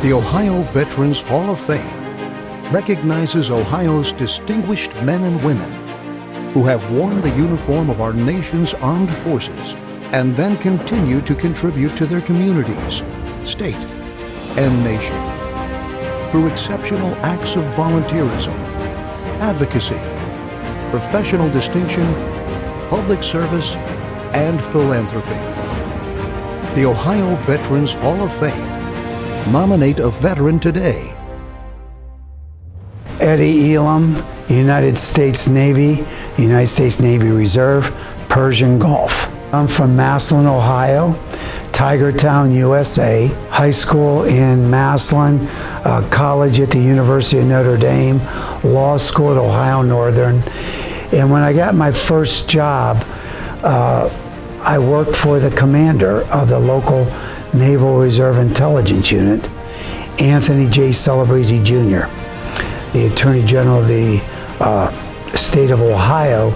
The Ohio Veterans Hall of Fame recognizes Ohio's distinguished men and women who have worn the uniform of our nation's armed forces and then continue to contribute to their communities, state, and nation through exceptional acts of volunteerism, advocacy, professional distinction, public service, and philanthropy. The Ohio Veterans Hall of Fame. Nominate a veteran today. Eddie Elum, United States Navy, United States Navy Reserve, Persian Gulf. I'm from Massillon, Ohio, Tigertown, USA, high school in Massillon, college at the University of Notre Dame, law school at Ohio Northern. And when I got my first job, I worked for the commander of the local Naval Reserve Intelligence Unit, Anthony J. Celebrezzi Jr. The Attorney General of the state of Ohio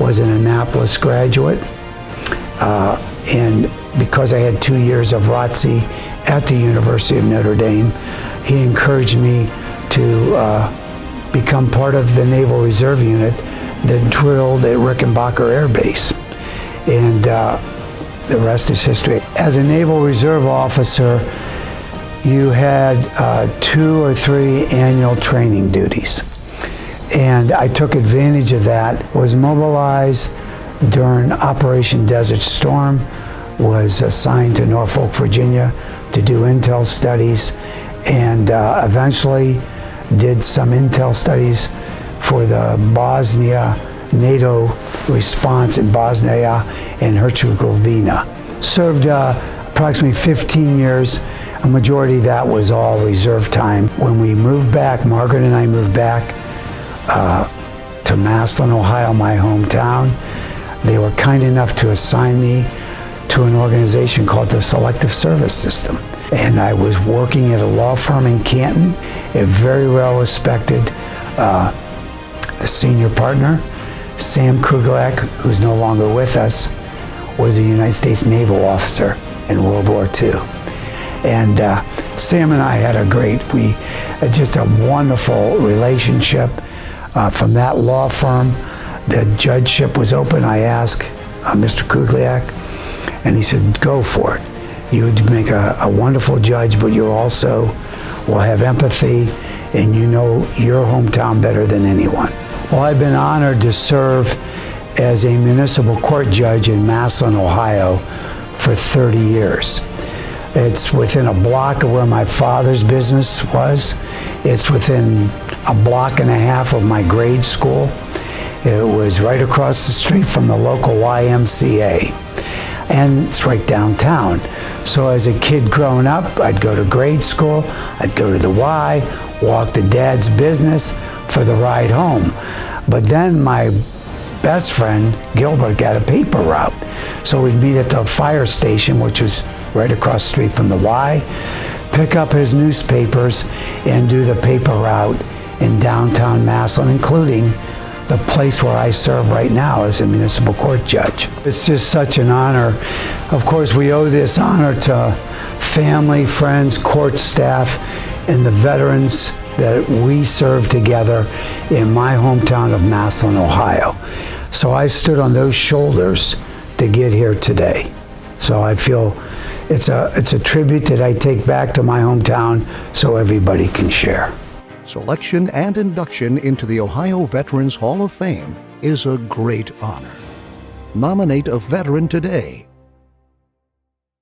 was an Annapolis graduate, and because I had 2 years of ROTC at the University of Notre Dame, he encouraged me to become part of the Naval Reserve Unit that drilled at Rickenbacker Air Base. And the rest is history. As a Naval Reserve officer, you had 2 or 3 annual training duties. And I took advantage of that, was mobilized during Operation Desert Storm, was assigned to Norfolk, Virginia to do intel studies, and eventually did some intel studies for the Bosnia NATO response in Bosnia and Herzegovina. Served approximately 15 years. A majority of that was all reserve time. When we moved back, Margaret and I moved back to Massillon, Ohio, my hometown. They were kind enough to assign me to an organization called the Selective Service System. And I was working at a law firm in Canton, a very well-respected senior partner. Sam Kuglak, who's no longer with us, was a United States naval officer in World War II. And Sam and I had just a wonderful relationship. From that law firm, the judgeship was open. I asked Mr. Kuglak, and he said, go for it. You would make a wonderful judge, but you also will have empathy, and you know your hometown better than anyone. Well, I've been honored to serve as a municipal court judge in Massillon, Ohio for 30 years. It's within a block of where my father's business was. It's within a block and a half of my grade school. It was right across the street from the local YMCA. And it's right downtown. So as a kid growing up, I'd go to grade school, I'd go to the Y, walk to Dad's business for the ride home. But then my best friend, Gilbert, got a paper route. So we'd meet at the fire station, which was right across the street from the Y, pick up his newspapers and do the paper route in downtown Massillon, including the place where I serve right now as a municipal court judge. It's just such an honor. Of course, we owe this honor to family, friends, court staff, and the veterans that we serve together in my hometown of Massillon, Ohio. So I stood on those shoulders to get here today. So I feel it's a tribute that I take back to my hometown so everybody can share. Selection and induction into the Ohio Veterans Hall of Fame is a great honor. Nominate a veteran today